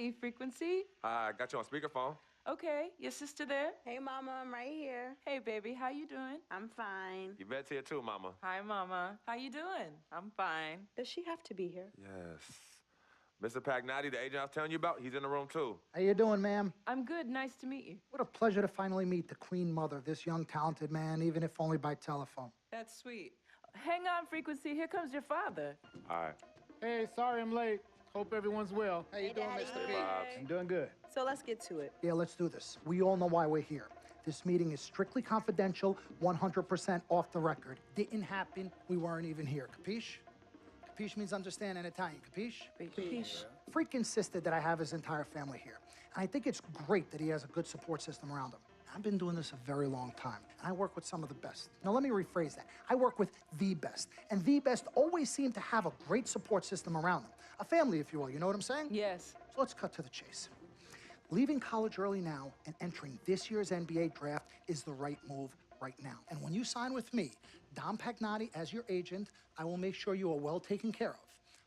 Hi, Frequency. I got you on speakerphone. Okay, your sister there? Hey, Mama, I'm right here. Hey, baby, how you doing? I'm fine. Yvette's here too, Mama. Hi, Mama. How you doing? I'm fine. Does she have to be here? Yes. Mr. Pagnotti, the agent I was telling you about, he's in the room too. How you doing, ma'am? I'm good. Nice to meet you. What a pleasure to finally meet the Queen Mother of this young, talented man, even if only by telephone. That's sweet. Hang on, Frequency. Here comes your father. All right. Hey, sorry I'm late. Hope everyone's well. How you doing, Daddy. Mr. Hey, B? Bobs. I'm doing good. So let's get to it. Yeah, let's do this. We all know why we're here. This meeting is strictly confidential, 100% off the record. Didn't happen. We weren't even here. Capiche? Capiche means understand in Italian. Capiche? Capiche. Freak insisted that I have his entire family here. And I think it's great that he has a good support system around him. I've been doing this a very long time, and I work with some of the best. Now, let me rephrase that. I work with the best, and the best always seem to have a great support system around them. A family, if you will, you know what I'm saying? Yes. So let's cut to the chase. Leaving college early now and entering this year's NBA draft is the right move right now. And when you sign with me, Dom Pagnotti, as your agent, I will make sure you are well taken care of.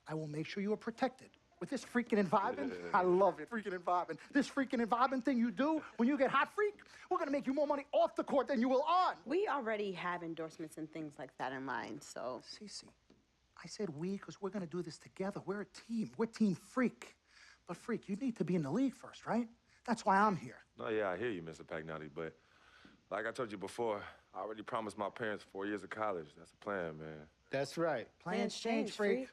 I will make sure you are protected. With this freaking and vibing, I love it, freaking and vibing. This freaking and vibing thing you do when you get hot freak, we're gonna make you more money off the court than you will on. We already have endorsements and things like that in mind, so. Cece, I said we because we're gonna do this together. We're a team. We're Team Freak. But Freak, you need to be in the league first, right? That's why I'm here. No, yeah, I hear you, Mr. Pagnotti, but like I told you before, I already promised my parents 4 years of college. That's the plan, man. That's right. Plans change, Freak.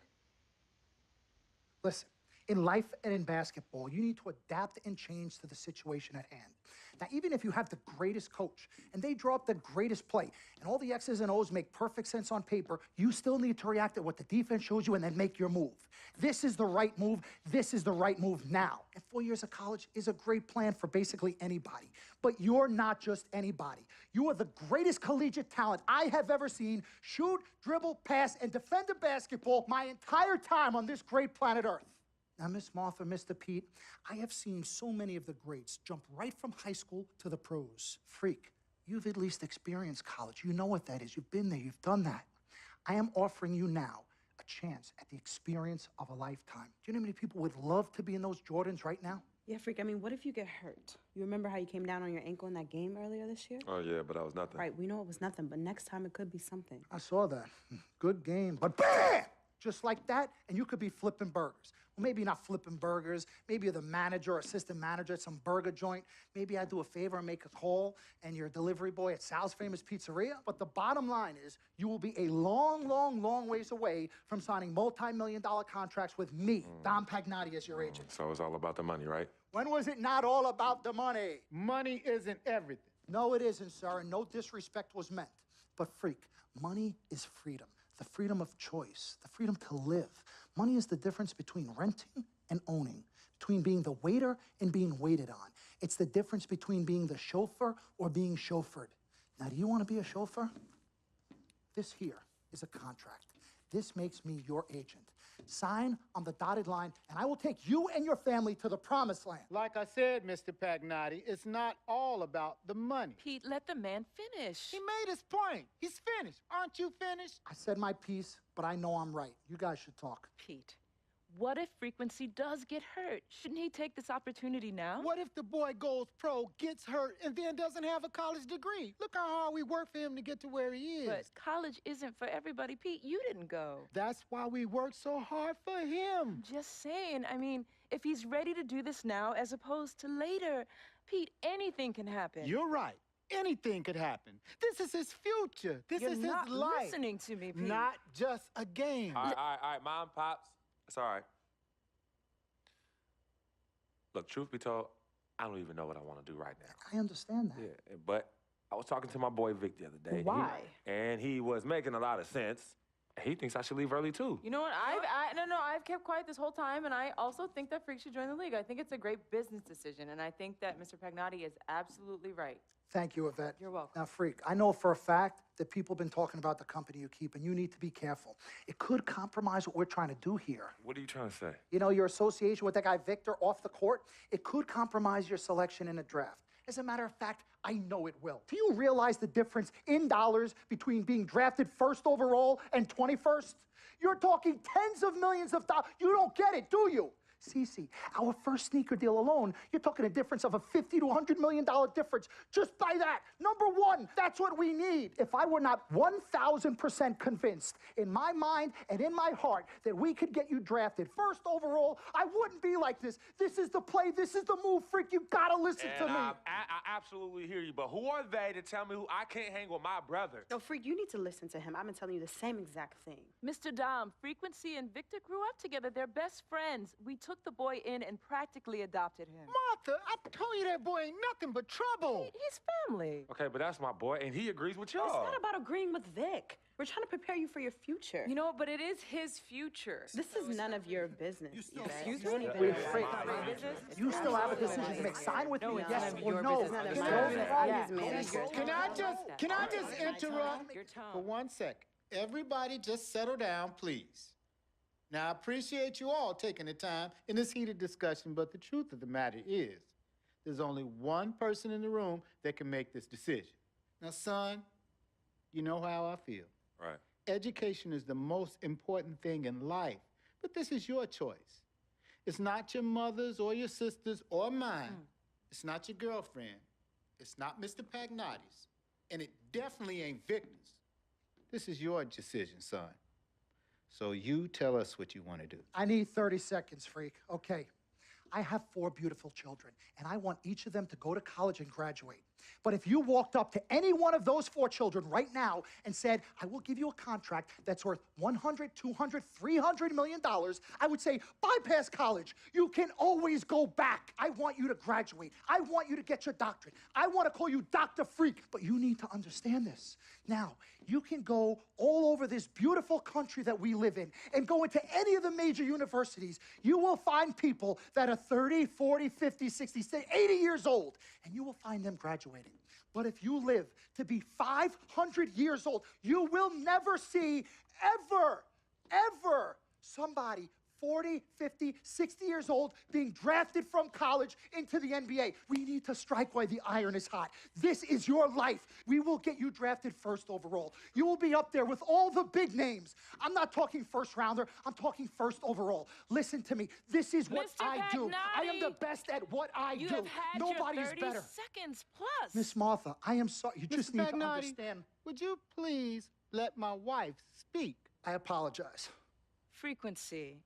Listen, in life and in basketball, you need to adapt and change to the situation at hand. Now, even if you have the greatest coach and they draw up the greatest play and all the X's and O's make perfect sense on paper, you still need to react to what the defense shows you and then make your move. This is the right move. This is the right move now. And 4 years of college is a great plan for basically anybody. But you're not just anybody. You are the greatest collegiate talent I have ever seen shoot, dribble, pass, and defend a basketball my entire time on this great planet Earth. Now, Miss Martha, Mr. Pete, I have seen so many of the greats jump right from high school to the pros. Freak, you've at least experienced college. You know what that is. You've been there. You've done that. I am offering you now a chance at the experience of a lifetime. Do you know how many people would love to be in those Jordans right now? Yeah, Freak, I mean, what if you get hurt? You remember how you came down on your ankle in that game earlier this year? Oh, yeah, but that was nothing. Right, we know it was nothing, but next time it could be something. I saw that. Good game. But bam! Just like that, and you could be flipping burgers. Well, maybe not flipping burgers. Maybe you're the manager or assistant manager at some burger joint. Maybe I do a favor and make a call, and you're a delivery boy at Sal's Famous Pizzeria. But the bottom line is, you will be a long, long, long ways away from signing multi-million-dollar contracts with me, Dom Pagnotti, as your agent. So it's all about the money, right? When was it not all about the money? Money isn't everything. No, it isn't, sir, and no disrespect was meant. But freak, money is freedom. The freedom of choice, the freedom to live. Money is the difference between renting and owning, between being the waiter and being waited on. It's the difference between being the chauffeur or being chauffeured. Now, do you want to be a chauffeur? This here is a contract. This makes me your agent. Sign on the dotted line, and I will take you and your family to the promised land. Like I said, Mr. Pagnotti, it's not all about the money. Pete, let the man finish. He made his point. He's finished. Aren't you finished? I said my piece, but I know I'm right. You guys should talk. Pete, what if Frequency does get hurt? Shouldn't he take this opportunity now? What if the boy goes pro, gets hurt, and then doesn't have a college degree? Look how hard we work for him to get to where he is. But college isn't for everybody. Pete, you didn't go. That's why we work so hard for him. Just saying. I mean, if he's ready to do this now as opposed to later, Pete, anything can happen. You're right. Anything could happen. This is his future. This You're is not his life. listening to me, Pete. Not just a game. All right, Mom, Pops. It's all right. Look, truth be told, I don't even know what I want to do right now. I understand that. Yeah, but I was talking to my boy Vic the other day. Why? And he was making a lot of sense. He thinks I should leave early, too. You know what? I've kept quiet this whole time, and I also think that Freak should join the league. I think it's a great business decision, and I think that Mr. Pagnotti is absolutely right. Thank you, Yvette. You're welcome. Now, Freak, I know for a fact that people have been talking about the company you keep, and you need to be careful. It could compromise what we're trying to do here. What are you trying to say? You know, your association with that guy Victor off the court, it could compromise your selection in a draft. As a matter of fact, I know it will. Do you realize the difference in dollars between being drafted first overall and 21st? You're talking tens of millions of dollars. You don't get it, do you? Cece, our first sneaker deal alone, you're talking a difference of a $50 to $100 million difference just by that. Number one, that's what we need. If I were not 1,000% convinced in my mind and in my heart that we could get you drafted first overall, I wouldn't be like this. This is the play. This is the move, freak. You gotta listen to me. I absolutely hear you, but who are they to tell me who I can't hang with my brother? No, freak, you need to listen to him. I've been telling you the same exact thing. Mr. Dom, Frequency and Victor grew up together. They're best friends. We took the boy in and practically adopted him. Martha, I told you that boy ain't nothing but trouble. He's family. Okay, but that's my boy, and he agrees with It's y'all. not about agreeing with Vic. We're trying to prepare you for your future. You know, but it is his future. This is none of your business. Excuse Don't me? even Wait, know Freak, why. My business? you still have a decision to make. Sign with me, yes or no. None of It's my no business. problem. Yeah, manager. Can I just interrupt Your for tone. 1 second? Everybody just settle down, please. Now, I appreciate you all taking the time in this heated discussion, but the truth of the matter is, there's only one person in the room that can make this decision. Now, son, you know how I feel. Right. Education is the most important thing in life, but this is your choice. It's not your mother's or your sister's or mine. It's not your girlfriend. It's not Mr. Pagnotti's. And it definitely ain't Victor's. This is your decision, son. So you tell us what you want to do. I need 30 seconds, freak. Okay. I have 4 beautiful children, and I want each of them to go to college and graduate. But if you walked up to any one of those 4 children right now and said, I will give you a contract that's worth $100, $200, $300 million, I would say, bypass college. You can always go back. I want you to graduate. I want you to get your doctorate. I want to call you Dr. Freak, but you need to understand this. Now, you can go all over this beautiful country that we live in and go into any of the major universities. You will find people that are 30, 40, 50, 60, 80 years old, and you will find them graduating. But if you live to be 500 years old, you will never see ever somebody 40, 50, 60 years old being drafted from college into the NBA. We need to strike while the iron is hot. This is your life. We will get you drafted first overall. You will be up there with all the big names. I'm not talking first rounder. I'm talking first overall. Listen to me. This is what Mr. I do. I am the Pagnotti, best at what I You do. have had Nobody your is 30 better. seconds plus. Miss Martha, I am sorry. You just Mr. need to Pagnotti, understand. would you please let my wife speak? I apologize. Frequency.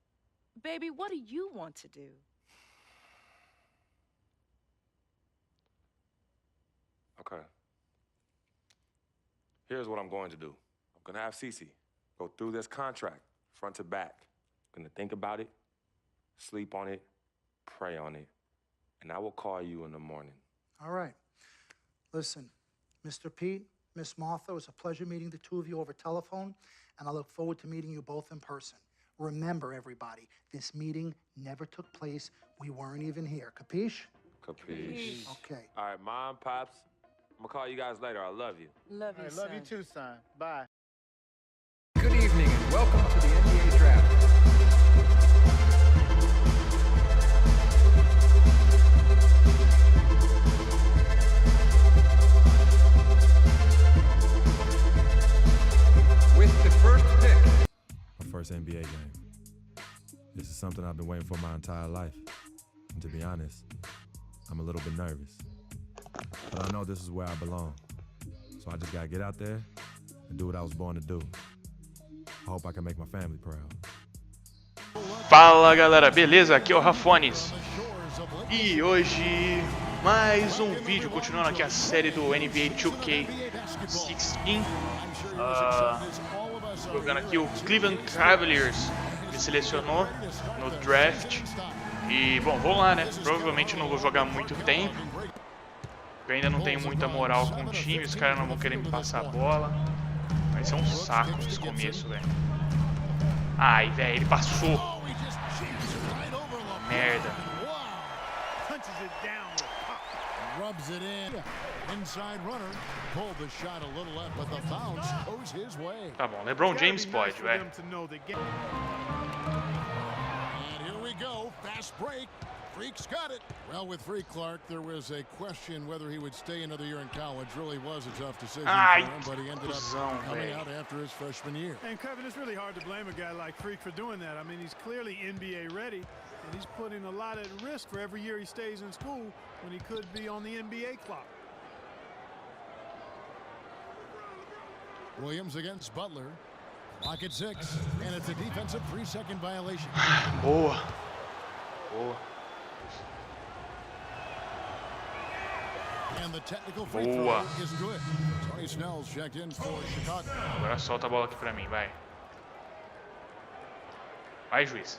Baby, what do you want to do? Okay. Here's what I'm going to do. I'm gonna have Cece go through this contract, front to back. I'm gonna think about it, sleep on it, pray on it, and I will call you in the morning. All right. Listen, Mr. Pete, Miss Martha, it was a pleasure meeting the two of you over telephone, and I look forward to meeting you both in person. Remember, everybody, this meeting never took place. We weren't even here. Capiche? Capiche? Okay. All right, Mom, Pops, I'm gonna call you guys later. I love you. Love you, I son. love you too, son. Bye. Good evening and welcome to the NBA Draft. With the first pick, My first NBA game. This is something I've been waiting for my entire life. And to be honest, I'm a little bit nervous. But I know this is where I belong. So I just gotta get out there and do what I was born to do. I hope I can make my family proud. Fala galera, beleza? Aqui é o Rafones. E hoje mais um vídeo, continuando aqui a série do NBA 2K 16. Jogando aqui o Cleveland Cavaliers, me selecionou no draft. E bom, vamos lá, né? Provavelmente não vou jogar muito tempo. Eu ainda não tenho muita moral com o time, os caras não vão querer me passar a bola. Vai ser um saco esse começo, velho. Ai, velho, ele passou. Merda. Rubs it in. Inside runner. Pulled the shot a little left, but the bounce goes his way. Tá bom, LeBron James pode, velho. And here we go. Fast break. Freak's got it. Well, with Freak, Clark, there was a question whether he would stay another year in college. Really was a tough decision for him, but he ended up coming out after his freshman year. And Kevin, it's really hard to blame a guy like Freak for doing that. I mean, he's clearly NBA ready, and he's putting a lot at risk for every year he stays in school when he could be on the NBA clock. Williams against Butler. Clock at 6, and it's a defensive 3-second violation. Boa. Boa. And the technical free throw is good. Tony Snell's checked in for Chicago. Agora solta a bola aqui pra mim, vai. Vai, juiz.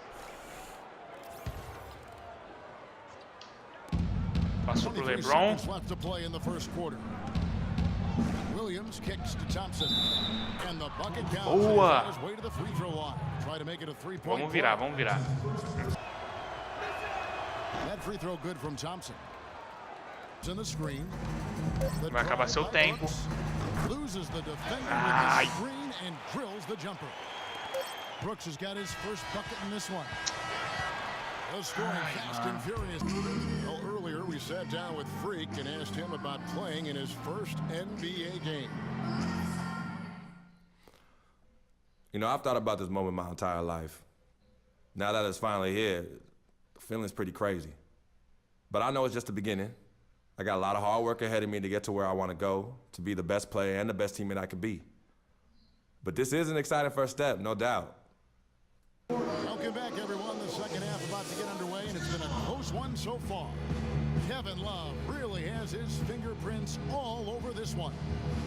Passou pro LeBron. Left to play in the first quarter. Williams kicks to Thompson. And the bucket counts. Boa. His way to the free throw line. Try to make it a 3-point. Vamos virar, vamos virar. That free throw good from Thompson. In the screen. Vai acabar seu tempo. Loses the defender with the screen and drills the jumper. Brooks has got his first bucket in this one. Scoring fast and furious. Well, earlier we sat down with Freak and asked him about playing in his first NBA game. You know, I've thought about this moment my entire life. Now that it's finally here, the feeling's pretty crazy. But I know it's just the beginning. I got a lot of hard work ahead of me to get to where I want to go, to be the best player and the best teammate I could be. But this is an exciting first step, no doubt. Welcome back, everyone. The second half about to get underway, and it's been a close one so far. Kevin Love really has his fingerprints all over this one.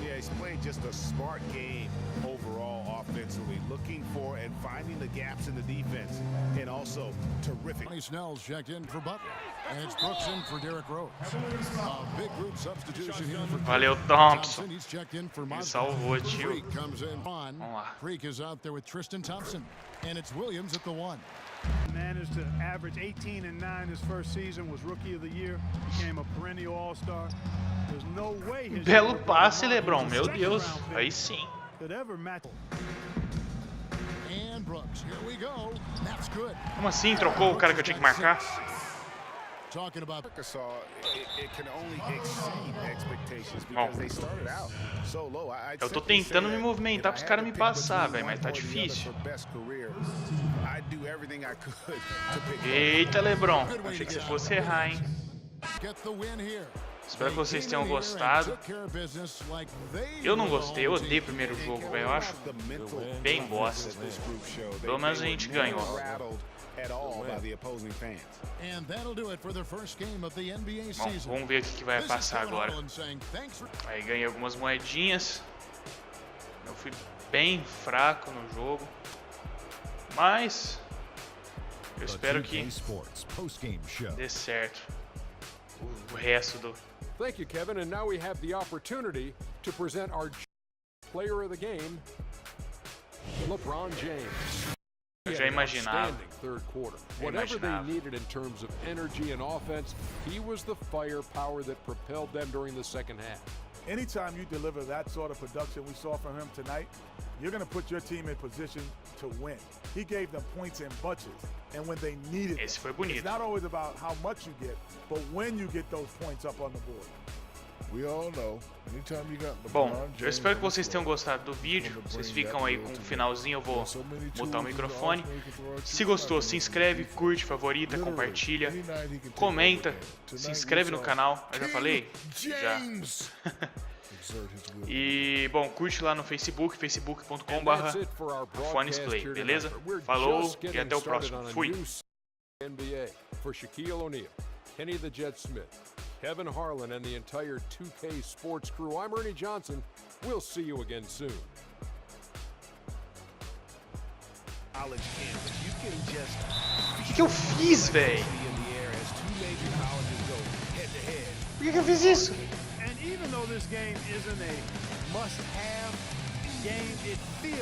Yeah, he's played just a smart game overall offensively, looking for and finding the gaps in the defense, and also terrific. Tony Snell's checked in for Butler, and it's Brooks in for Derrick Rose. A big group substitution here for Valeu, Thompson. He's checked in for Ele salvou, tio. Freak comes in. Vamos lá. Freak is out there with Tristan Thompson, and it's Williams at the 1. Managed to average 18 and 9 his first season, was Rookie of the Year, became a perennial All-Star. There's no way his Belo passe, LeBron. Meu Deus. Aí sim. could ever match. And Brooks, here we go. That's good. Como assim? Trocou o cara que eu tinha que marcar? Talking about Arkansas, it can only exceed expectations because they started out so low. Eu tô tentando me movimentar pros caras me passar, velho, mas tá difícil. Eita, LeBron. Achei que você fosse errar, hein? Espero que vocês tenham gostado. Eu não gostei, eu odeio o primeiro jogo, velho. Eu acho bem bosta. Pelo menos a gente ganhou. Bom, vamos ver o que vai passar agora. Aí ganhei algumas moedinhas. Eu fui bem fraco no jogo, mas eu espero que dê certo o resto do... Thank you, Kevin. And now we have the opportunity to present our player of the game, LeBron James. Eu já imaginava. Third quarter. Whatever they needed in terms of energy and offense, he was the firepower that propelled them during the second half. Anytime you deliver that sort of production we saw from him tonight, you're going to put your team in position to win. He gave them points in bunches, and when they needed it, it's not always about how much you get, but when you get those points up on the board. We all know. Anytime you got Bom, eu espero que vocês tenham gostado do vídeo. Vocês ficam aí com o finalzinho, eu vou botar o microfone. Se gostou, se inscreve, curte, favorita, compartilha, comenta, se inscreve no canal. Eu já falei? Já. E, bom, curte lá no Facebook, facebook.com/fonesplay, beleza? Falou e até o próximo. Fui! Kenny the Jet Smith, Kevin Harlan, and the entire 2K Sports crew. I'm Ernie Johnson. We'll see you again soon. O que eu fiz, velho? Por que eu fiz isso? And even though this game isn't a must-have game, it feels